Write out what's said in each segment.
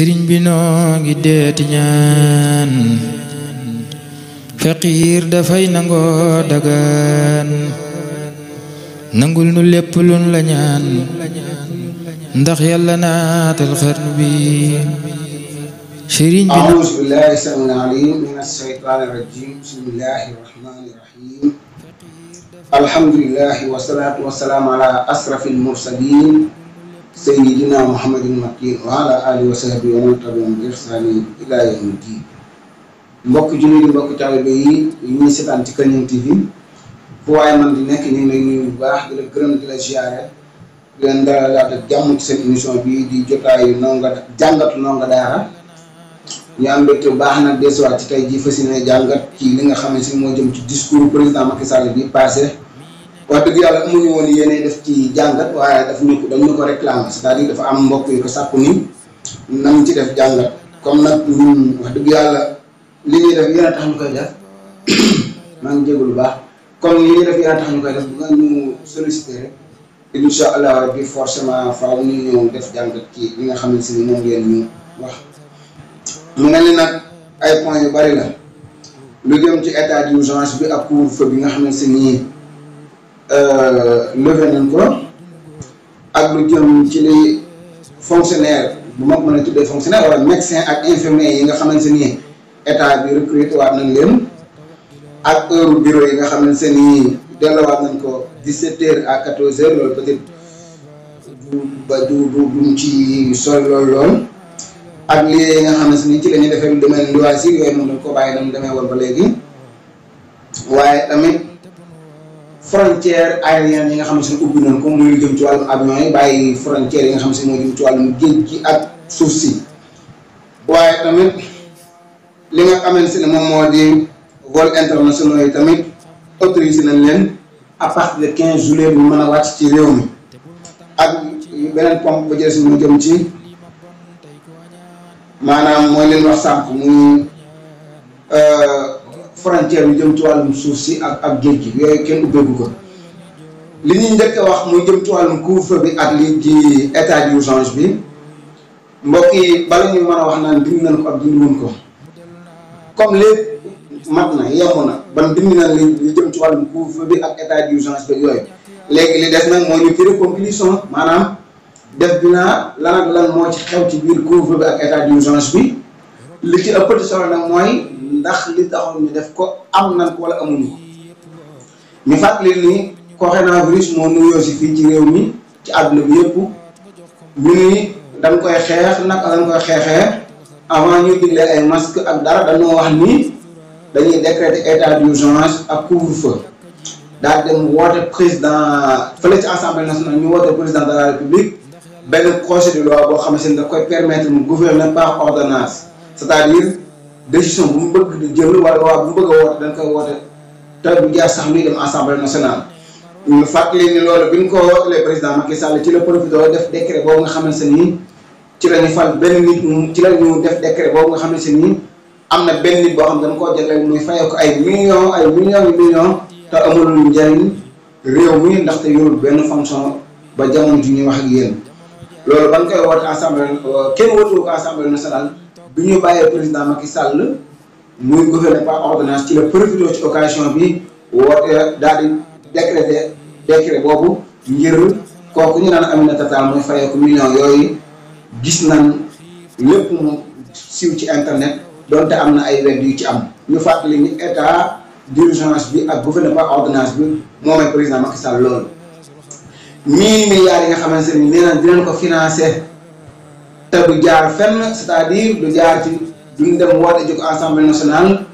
sëriñ bi noo ngi deeti ñaan faqiir dafay nangoo dagaan nangul nu lépp luñ la ñaan ndax yàlla naatal xarnu bi sëriñ bi a'uuzu billaahi samiil aliim mina shaytaani rajiim bismillaahi rahmaani rahiim alhamdulillaahi wasalaatu wasalaamu alaa asrafil mursaliin sayyidina muhammadin makiin wa alaa aalihi wa sahbihi wa man tabi'ahum bi ihsaanin ilaa yawmi diin. mbokki jullit yi mbokki taalibe yi ñuy seetaan ci Kër TV fu waaye man di nekk ñu ngi lay nuyu bu baax di la gërëm di la ziyaare di leen dalalaat ak jàmm ci seen émission bii di jotaayu jàngatu ndongo daara. ñu am mbégte bu baax nag desuwaat ci tey jii fas yéene jàngat ci li nga xam ne si moo jëm ci discours président Macky Sall bi passé wax dëgg yàlla amuñu woon yéene def ci jàngat waaye dañu ko réclamer c'est-à-dire dafa am mbokk yu ko sàkku ni nañ ci def jàngat comme nag ñun wax dëgg yàlla li ñuy def yéen a tax ñu koy def maa ngi jégalu lu baax comme li ñuy def yéen a tax ñu koy def bu nga ñu sollicité rek incha allah rabbi forcément faaw ñu ñëw def jàngat ci li nga xam ne si moom ngeen ñu wax. mu mel ni nag ay points yu bari la lu jëm ci état d'urgence bi ak couvre-feu bi nga xam ne si nii levé nañ ko ak lu jëm ci li fonctionnaire bu ma mën a tuddee fonctionnaire wala médecin ak infirmier yi nga xamante ni état bi recruté waat nañ leen ak heure bureau yi nga xamante ni delluwaat nañ ko 17h à 14h loolu peut-être du ci sol lool. ak lii nga xam ne si ni ci la ñuy defee lu demee ni loisir yooyu moom dañ ko bàyyi dam demee woon ba léegi waaye tamit frontière aérienne yi nga xam ne si ubbi nañ ko muy lu jëm ci wàllum avion yi bàyyi frontière yi nga xam ne si moo jëm ci wàllum géej gi ak suuf si waaye tamit li nga xamante si ne moom moo di vol internationaux yi tamit autorisé nañ leen à partir de 15 juillet bu mën a wàcc ci réew mi ak beneen pompe ba jël si mu jëm ci maanaam mooy leen wax sànq muy frontière bi jëm ci wàllum suuf si ak géej gi yooyu kenn ubbeeku ko li ñuy njëkk a wax muy jëm ci wàllum couvre-feu bi ak li di état d'urgence bi mbokk yi bala ñu mën a wax naan dindi nañ ko ak dindi wuñ ko comme lépp mat na yemb na ban dindi nañ li jëm ci wàllum couvre-feu bi ak état d'urgence bi yooyu léegi li des nag mooy ñu tirer conclusion maanaam def dinaa lan ak lan moo ci xew ci biir couvre-feu bi ak état d'urgence bi li ci ëppati solo nag mooy ndax li taxoon ñu def ko am nañ ko wala amuñu ko ñu fàttali ni coronavirus moo nuyoo si fii ci réew mi ci àdduna bi yëpp ñu ni dañ koy xeex nag dañ koy xeexee avant ñuy digle ay masque ak dara dañoo wax ni dañuy décréter état d'urgence ak couvre-feu daal dem woote président fële ci assemblée nationale ñu woote président de la république benn projet de loi boo xamante ne da koy permettre mu gouverner par ordonnance c'est-à-dire décision bu mu bëgg di jël wala loi bu mu bëgg a woote dañ koy woote te du jaar sax luy dem assemblée nationale. ñu fàttali ni loolu bi ñu ko wootelee président Macky Sall ci la profité def décret boobu nga xamante ni ci la ñu fal benn nit ci la ñu def décret boobu nga xamante ni am na benn nit boo xam ne dañ koo jagleel muy fayee ko ay millions te amul njariñ réew mi ndaxte yorul benn fonction ba jamono ji ñuy wax ak yéen. loolu ban koy woote assemblée kenn wootu ko assemblée nationale bi ñu bàyyee président Macky Sall muy gouverner par ordonnance ci la profité ci occasion bi woote daal di décret boobu ngir kooku ñu naan Aminata Tall muy fayee ko millions yooyu gis nañ lépp mu siiw ci internet donte am na ay wedd yu ci am ñu fàttali ni état d'urgence bi ak gouverner par ordonnance bi moomay président Macky Sall loolu 1000 milliards yi nga xamante ni nee na dinañ ko financer te du jaar fenn c'est-à-dire du jaar ci duñ dem woote ji ko assemblée nationale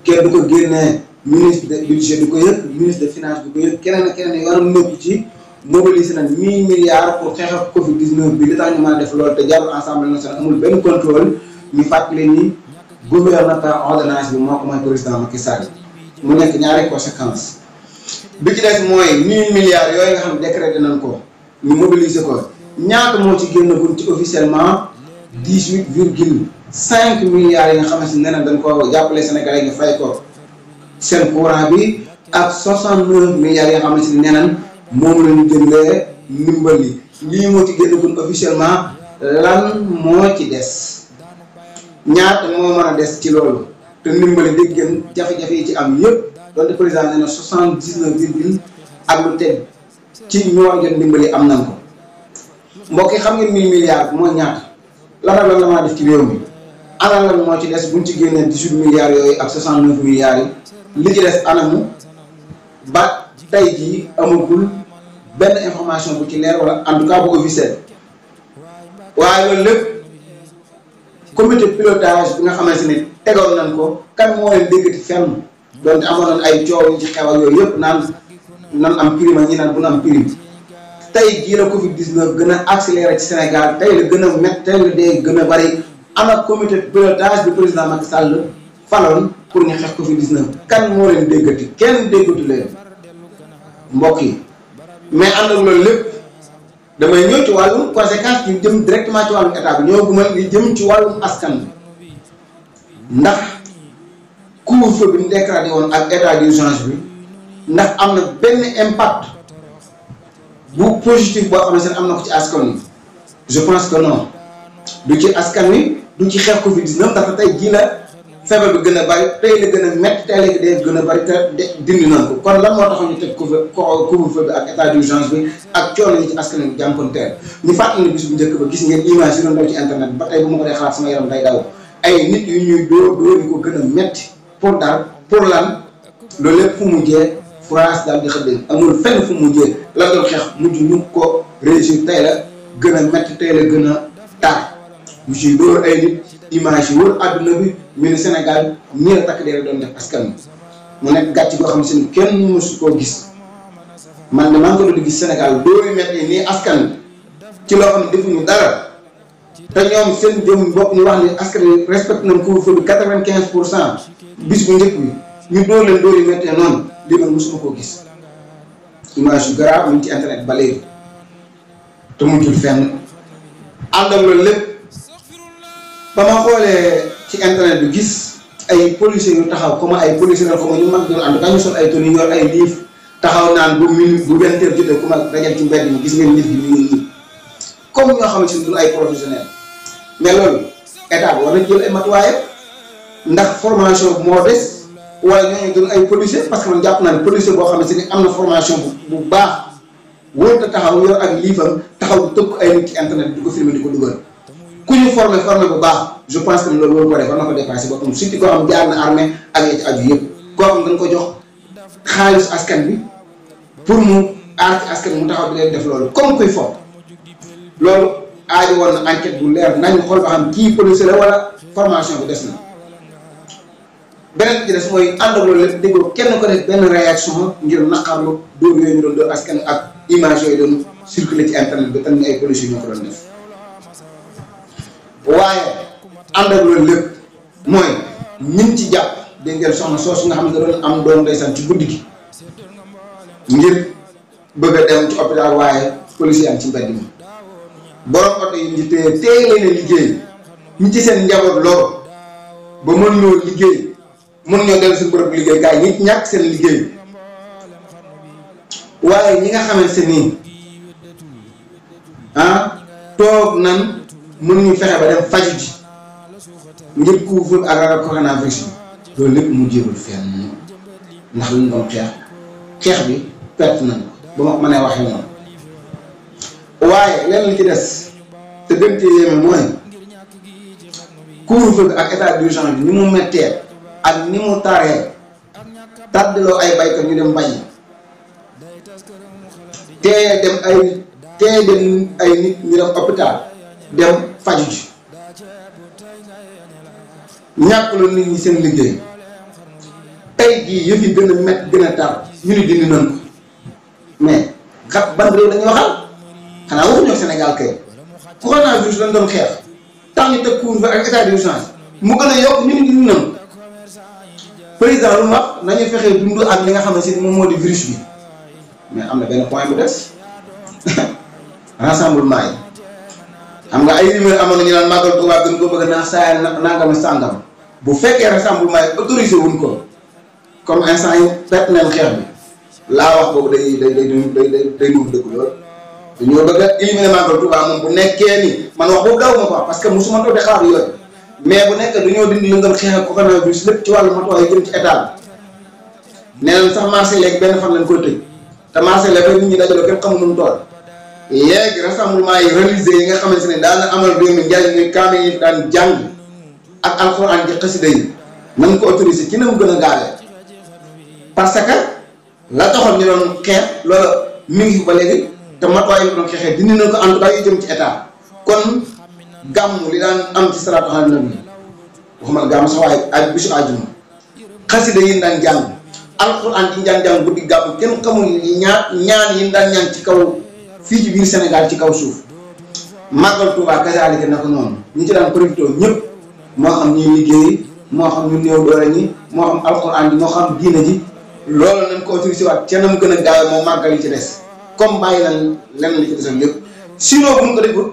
kenn du ko génnee ministre de budget du ko yëg ministre de finance du ko yëg keneen ak keneen yoonam nekku ci mobiliser nañ 1000 milliards pour xeex ak Covid 19 bi li tax ñu mën a def loolu te jaarul assemblée nationale amul benn contrôle ñu fàttali ni gouvernement par ordonnance bi moo ko mooy président Macky Sall mu nekk ñaari conséquences. bi ci des mooy 1000 milliards yooyu nga xam ne décrété nañ ko ñu mobiliser ko ñaata moo ci génn gun ci officiellement 18,5 milliards yi nga xamante ne dañ ko jàppale Sénégalais ñu fay ko seen courant bi ak 69 milliards yi nga xamante ne nee nañ moom la ñu jëndee ndimbal yi lii moo ci génn gun officiellement lan moo ci des ñaata moo mën a des ci loolu te ndimbali dégg ngeen jafe-jafe yi ci am yëpp donte président nee na 79 virgule ak lu teg ci ñoo jot ndimbali am nañ ko mbokk yi xam ngeen 1000 milliards mooy ñaata lan la maa def ci réew mi ana lan moo ci des buñ ci génnee 18 milliards yooyu ak 69 milliards yi li ci des anamu ba tey jii amagul benn information bu ci leer wala en tout cas bu officiel waaye loolu lépp comité pilotage bi nga xamante ni tegoon nañ ko kan moo leen déggati fenn donte amoon nañ ay coow yi ci xew ak yooyu yëpp naan nan am prime ak ñi naan bu na am prime tey jii la Covid 19 gën a accéléré ci Sénégal tey la gën a métti tey la dee gën a bari ana comité pilotage bi président Macky Sall faloon pour ñu xeex Covid 19 kan moo leen déggati kenn déggatu leen mbokk yi mais ànd ak loolu lépp damay ñëw ci wàllum conséquence yu jëm directement ci wàllum état bi ñoo guma li jëm ci wàllum askan bi ndax couvre-feu bi ñu décrété woon ak état d'urgence bi ndax am na benn impact bu positif boo xamante ne am na ko ci askan wi je pense que non du ci askan wi du ci xeex Covid 19 ndax tey jii la feebar bi gën a bari tey la gën a métti tey la dee gën a bari te dindi nañ ko kon lan moo taxoon ñu teg couvre-feu bi ak état d'urgence bi ak coono yi ci askan wi jànkonteel ñu fàttali ne bis bu njëkk ba gis ngeen image yi doon daw ci internet ba tey bu ma ko dee xalaat sama yaram day daw ay nit yu ñuy dóor yu ko gën a métti pour daal pour lan loolu lépp fu mujjee France daal di xëddeen amul fenn fu mujjee la doon xeex mujj ñu ko réussir tey la gën a métti tey la gën a tar ñu siy dóor ay nit image yi wër àdduna bi ñu ne Sénégal ñii la takk dee doon def askan wi mu nekk gàcc goo xam ne kenn mësu koo gis man de maa ngi ko doon di gis Sénégal dóor yu métti nii askan wi ci loo xam ne defuñu dara te ñoom seen jëm bopp ñu wax ni askan wi respecté nañ couvre-feu bi 95% bis bu njëkk bi ñu dóor leen dóor yu méttee noonu lii man mosuma koo gis image yu garaaw mu ngi ci internet ba léegi te mujjul fenn ànd ak loolu lépp ba ma xoolee ci internet bi gis ay policiers yu taxaw comme ay policiers la comme ñu mag doon en tout cas ñu sol ay tenue yor ay livre taxaw naan bu minute bu 20 heures jotee comme dajal ci mbedd mi gis ngeen nit ñi ñu ngi comme ñoo xamante ni du ay professionnels mais loolu état bi war na jël ay matuwaayam ndax formation bi moo des wala ñooñu doon ay policiers parce que man jàpp naa ne policier boo xamante ni am na formation bu baax wóor na taxaw yor ak liifam taxaw di tëkk ay nit ci internet di ko filmer di ko dugal ku ñu formé bu baax je pense que loolu war na ko dépassé boppam surtout koo xam jaar na armée ak ya ci aju yëpp koo xam dañ ko jox xaalis askan bi pour mu aar ci askan mu taxaw di leen def loolu comme kuy foog loolu aajo woon na enquête bu leer nañu xool ba xam kii policier la wala formation bi des na beneen bi ci des mooy ànd ak loolu lépp déggoo kenn ko def benn réaction ngir naqarlu dóor yooyu ñu doon dóor askan ak image yooyu doon circuler ci internet bi tam ni ay policiers ñoo ko doon def waaye ànd ak loolu lépp mooy ñin ci jàpp dégg ngeen soxna soosu nga xam ne da doon am doom ndeysaan ci guddi gi ngir bëgg a dem ci hôpital waaye policier am ci mbedd mi borom oto yi ñu téye leen a liggéey ñi ci seen njaboot lool ba mën ñoo liggéey mën ñoo dellu si bërëb liggéey kaay ñi ñàkk seen liggéey waaye ñi nga xamante nii toog nan mënuñu fexe ba dem faju ji ngir couvre-feu ak ragal coronavirus bi loolu lépp mu jéebul fenn ndax luñ doon xeex bi perte nañ ko ba ma ko mënee waxee noonu waaye lenn li ci des te gën cee yéeme mooy couvre-feu bi ak état d'urgence bi ni mu mettee ak ni mu taree tàddaloo ay baykat ñu dem bayi tee dem ay nit ñu dem hôpital dem faju ji ñàkk la nit ñi seen liggéey tey jii yëf yi gën a métti gën a tar ñu ni dindi nañ ko mais xam ban réew dañuy waxal xanaa waxuñoo Sénégal kay coronavirus lañ doon xeex tax ñu teg couvre-feu ak état d'urgence mu gën a yokk ñu ni dindi nañ ko président lu mu wax nañu fexee dund ak li nga xam ne si moom moo di virus bi mais am na benn point bu des rassemblement yi xam nga ay rumeur amoon na ñu naan màggal Tuubaa gën ko bëgg naa saa nangam sàngam bu fekkee rassemblement yi autorisé wuñ ko comme instant yi perte nañ xeex bi laa wax boobu day nuuf dëgg lool dañoo bëgg a éliminer màggal Tuubaa moom bu nekkee ni man wax boobu daw ma ko parce que musuma toog di xaar yooyu mais bu nekk dañoo dindi yëngal xeex ak coronavirus lépp ci wàllu matuwaay jëm ci état bi nee nañ sax marché léegi benn fan lañ koy tëj te marché léegi nit ñi dajaloo kenn xamul nu mu toll léegi rassemblement yi religieux yi nga xamante ne daan na amal réew mi njariñ ni kaame yi daan jàng ak alxuraan ji xasida yi nañ ko autorisé ci na mu gën a gaawee parce que la taxoon ñu doon xeex loolu mi ngi ba léegi te matuwaay yi doon xeexee dindi na ko en tout cas yu jëm ci état kon gàmm li daan am ci salaatu ala nabi waxuma gàmm sax waaye ak bisu àjjuma xasida yi daan jàng alxuraan yi daan jàng guddi gàmm kenn xamul ñaan yi daan ñaan ci kaw fii ci biir Sénégal ci kaw suuf màggal Tuubaa kasaalika naka noonu ñi ci daan profité ñëpp moo xam ñuy liggéey moo xam ñu néew doole ñi moo xam alxuraan ji moo xam diina ji loolu nañ ko autorisé waat ca na mu gën a gaawe moo màggal yi ci des comme bàyyi nañ lenn li ci desal lépp sinon bu ñu ko defut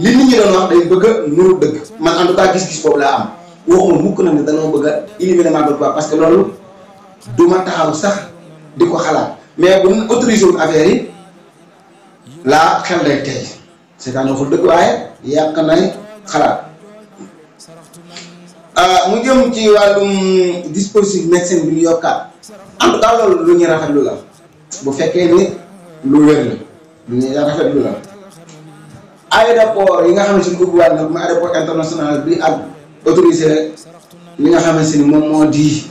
li nit ñi doon wax day bëgg a nuru dëgg man en tout cas gis-gis boobu laa am waxuma mukk na ne dañoo bëgg a éliminer màggal Tuubaa parce que loolu du ma taxaw sax di ko xalaat mais bu ñu autorisé wul affaire yi laa xel day tey c'est-à-dire waxul dëgg waaye yàq nay xalaat mu jëm ci wàllum dispositif médecine bi ñu yokkaat en tout cas loolu lu ñuy rafetlu la bu fekkee ni lu wér la lu ñuy rafetlu la aéroport yi nga xamante ni ubbiwaat nag ma aéroport international bi ak autorisé li nga xamante ni moom moo di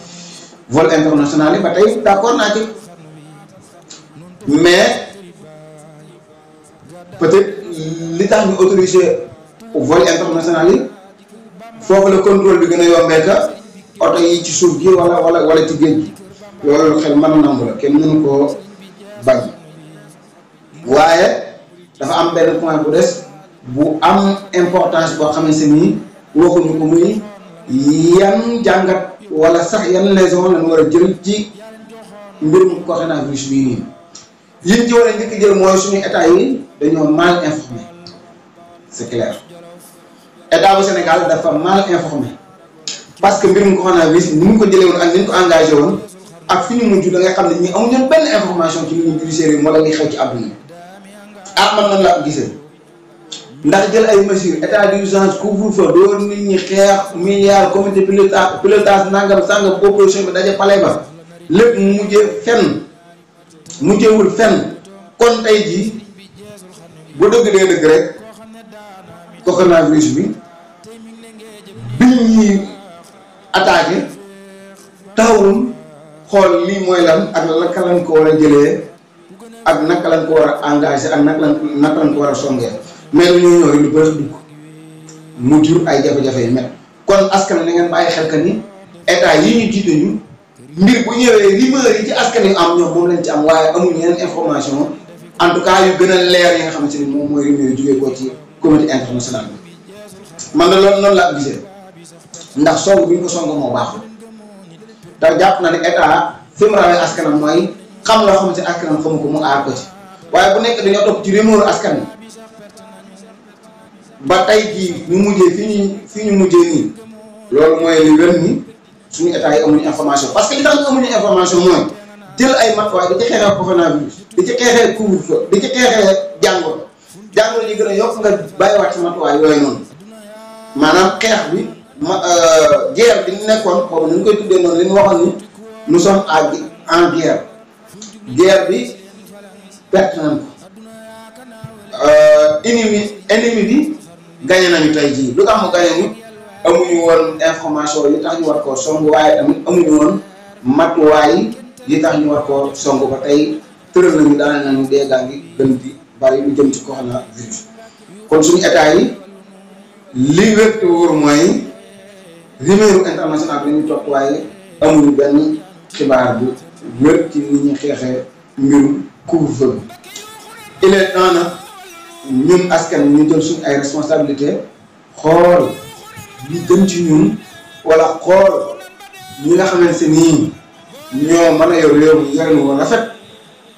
vol international yi ba tey d'accord naa ci mais peut-être li tax ñu autorisé vol international yi foofu la contrôle bi gën a yombee ka oto yi ci suuf gi wala ci géej gi loolu xel mën a nangu la kenn mënu koo bañ waaye dafa am benn point bu des bu am importance boo xamante ni waxuñu ko muy yan jàngat wala sax yan leçon lañ war a jël ci mbirum coronavirus bii nii yiñ ci war a njëkk jël mooy suñu état yi dañoo mal informé c'est clair état bu Sénégal dafa mal informé parce que mbirum coronavirus ni mu ko jëlee woon ak ni ñu ko engagé woon ak fi ñu mujj da ngay xam ne ñi amuñu benn information ci li ñu judiciaire yi wala li xew ci àdduna ah man nan laa ko gisee ndax jël ay mesures état d'urgence couvre-feu door nit ñi xeex milliards comité pilotage nangam sangam opposition bi daje palais ba lépp mu mujjewul fenn kon tey jii bu dëgg dee dëgg rek coronavirus bi ñuy attaqué taxawul xool lii mooy lan ak naka lañ ko war a jëlee ak naka lañ ko war a engagé ak naka lañ ko war a songee mais lu ñuy ñëw rek lu bëri dugg mu jur ay jafe-jafe yu met kon askan na ngeen bàyyi xel que ni état yi ñu jiite ñu mbir bu ñëwee rumeur yi ci askan yu am ñoom moom lañ ci am waaye amuñu yeneen information en tout cas yu gën a leer yi nga xamante ni moom mooy rumeur yi jógee ko ci communauté internationale bi man na loolu noonu laa gisee ndax song bi ñu ko song moo baaxul te jàpp na ne état fi mu rawee askanam mooy xam loo xamante ne askanam xamu ko mu aar ko ci waaye bu nekk dañoo topp ci rumeur askan wi ba tey jii ñu mujjee fi ñu mujjee nii loolu mooy li wér ni suñu état yi amuñu information parce que li tax ñu amuñu information mooy jël ay matuwaay di ci xeexee coronavirus di ci xeexee couvre-feu di ci xeexee jàngoro ji gën a yokk nga bàyyiwaat ci matuwaay yooyu noonu maanaam xeex bi guerre bi nekkoon boobu nañu koy tuddee noonu li ñu waxoon ni nous sommes en guerre bi perte nañ ko ennemi bi gagné nañu tey jii lu tax mu gagné ñu amuñu woon information yi tax ñu war koo song waaye tamit amuñu woon matuwaay yi tax ñu war koo song ba tey tëral nañu daanaka nañu dee gaa ngi gën di bari lu jëm ci coronavirus kon suñu état yi li wér te wóor mooy rumeur international bi ñu topp waaye amuñu benn xibaar bu wér ci ni ñuy xeexee mbirum couvre-feu bi. il est temps nag ñun askan ñu jël suñu ay responsabilité xool li gën ci ñun wala xool ñi nga xamante ni ñoo mën a yor réew mi yor woon rafet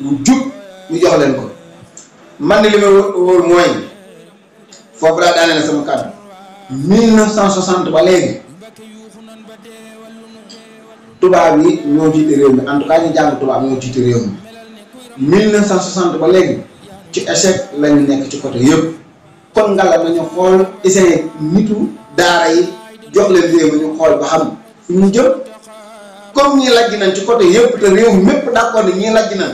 lu jub ñu jox leen ko man li ma wóor mooy foofu laa daaneel sama kàddu 1960 ba léegi tubaab yi ñoo jiite réew mi en tout cas ñu jàng tubaab ñoo jiite réew mi 1960 ba léegi ci échec lañu nekk ci côté yëpp kon ngala nañu xool essayer nitu daara yi jox leen réew mi ñu xool ba xam fu ñu jëm comme ñii lajj nañ ci côté yëpp te réew mépp d'accord ni ñii lajj nañ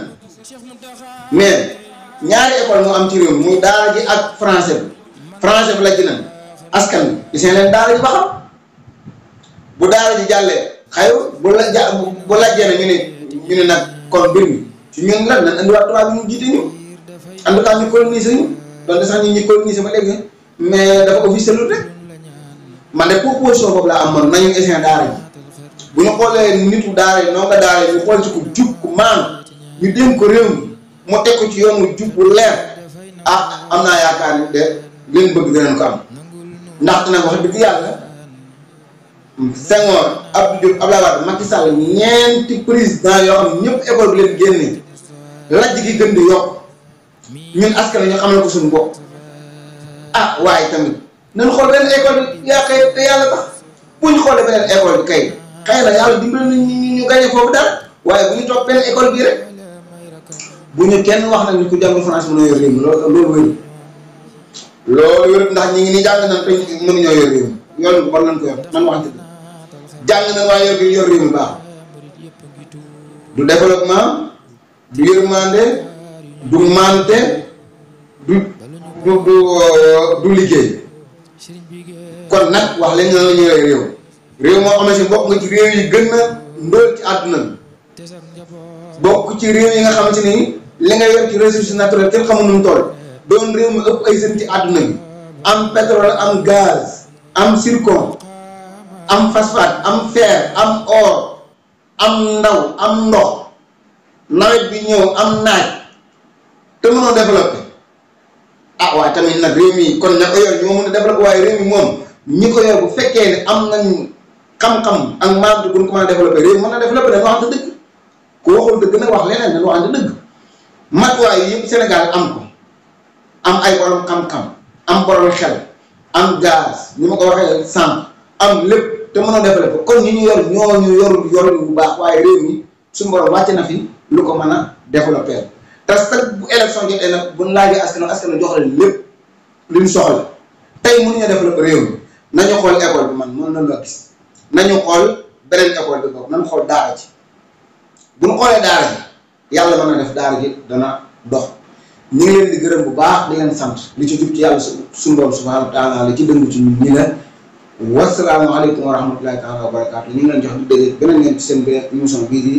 mais ñaari école moo am ci réew mi muy daara ji ak français bi lajj nañ askan bi di seen leen daara ji ba xam bu daara ji jàllee xayu bu lajjee na ñu ne nag kon mbir mi ci ñun lan nan andiwaat tubaab bi ñu jiite ñu en tout cas ñu coloniser ñu donte sax ñu coloniser ba léegi mais dafa officiel rek man de proposition boobu laa amoon nañu essayer daara ji bu ñu xoolee nitu daara yi noo nga daara yi ñu xool ci ku jub ku maan ñu dénk ko réew mi mu teg ko ci yoonu jub bu leer am naa yaakaar ni de leen bëgg dinañ ko am ndaxte nag wax dëgg yàlla Senghor Abdou Diouf Abdoulaye Wade Macky Sall ñeenti président yoo xam ne ñëpp école bi leen génne lajj gi gën di yokk ñun askan wi ñu xamal ko suñu bopp waaye tamit nañ xool benn école bi yaa xëy te yàlla tax bu ñu xoolee beneen école bi kay xëy na yàlla dimbali ñu gañe foofu dara waaye bu ñu toog benn école bii rek bu ñu kenn wax nag ni ku jàng France mën a yor réew mi loolu wéru ndax ñi ngi ni jàng nañ te mënuñoo yor réew mi yoon bi bon nañ ko yor man wax dëgg jàng nañ waaye yor réew mi baax du développement du yërmande du maante du liggéey kon nag wax leen na la ñu réew moo xam ne si bokk nga ci réew yi gën a ndóol ci àdduna bokk ci réew yi nga xamante ni li nga yor ci ressources naturelles kenn xamul nu mu toll doon réew mi ëpp ay jeunes ci àdduna bi am pétrole am gaz am zircon am phosphate am fer am or am ndaw am ndox nawet bi ñëw am naaj te mënoo développé waaye tamit nag réew mi kon ña ko yor ñoo mën a développé waaye réew mi moom ñi ko yor bu fekkee ne am nañ xam-xam ak maam bu ñu ko mën a développé réew mën a développé dañu waxante dëgg ku waxul dëgg nag wax leneen dañu waxante dëgg matuwaay yi yëpp Sénégal am ko am ay borom xam-xam am borom xel am gaz ni ma ko waxee sànq am lépp te mën a développé kon ñi ñu yor ñooñu yorul bu baax waaye réew mi suñu borom wàcce na fi lu ko mën a développé parce que bu élection jotee nag bu ñu laajee askan jox leen lépp li ñu soxla tey mënuñu développé réew mi nañu xool école bi man mën na la gis nañu xool beneen école bi boobu nañu xool daara ji bu ñu xoolee daara ji yàlla mën na def daara ji dana dox ñu ngi leen di gërëm bu baax di leen sant li ci jub ci yàlla suñu borom subhanahu wa taala li ci dëng ci ñi la wasalaamaaleykum wa rahmatulahi taala wa barakaatu ñu ngi leen jox di dégg beneen ngeen ci seen beneen émission bii di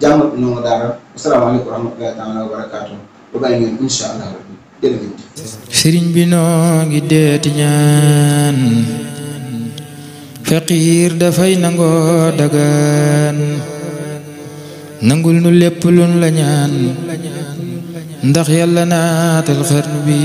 jàmmat ndongo daara asalaamaaleykum wa rahmatulahi taala wa barakaatu ba bàyyi ngeen incha allah rabbi jërëjëf sëriñ bi noo ngi deeti ñaan faqiir dafay nangoo dagaan nangul nu lépp luñ la ñaan ndax yàlla naatal xarnu bi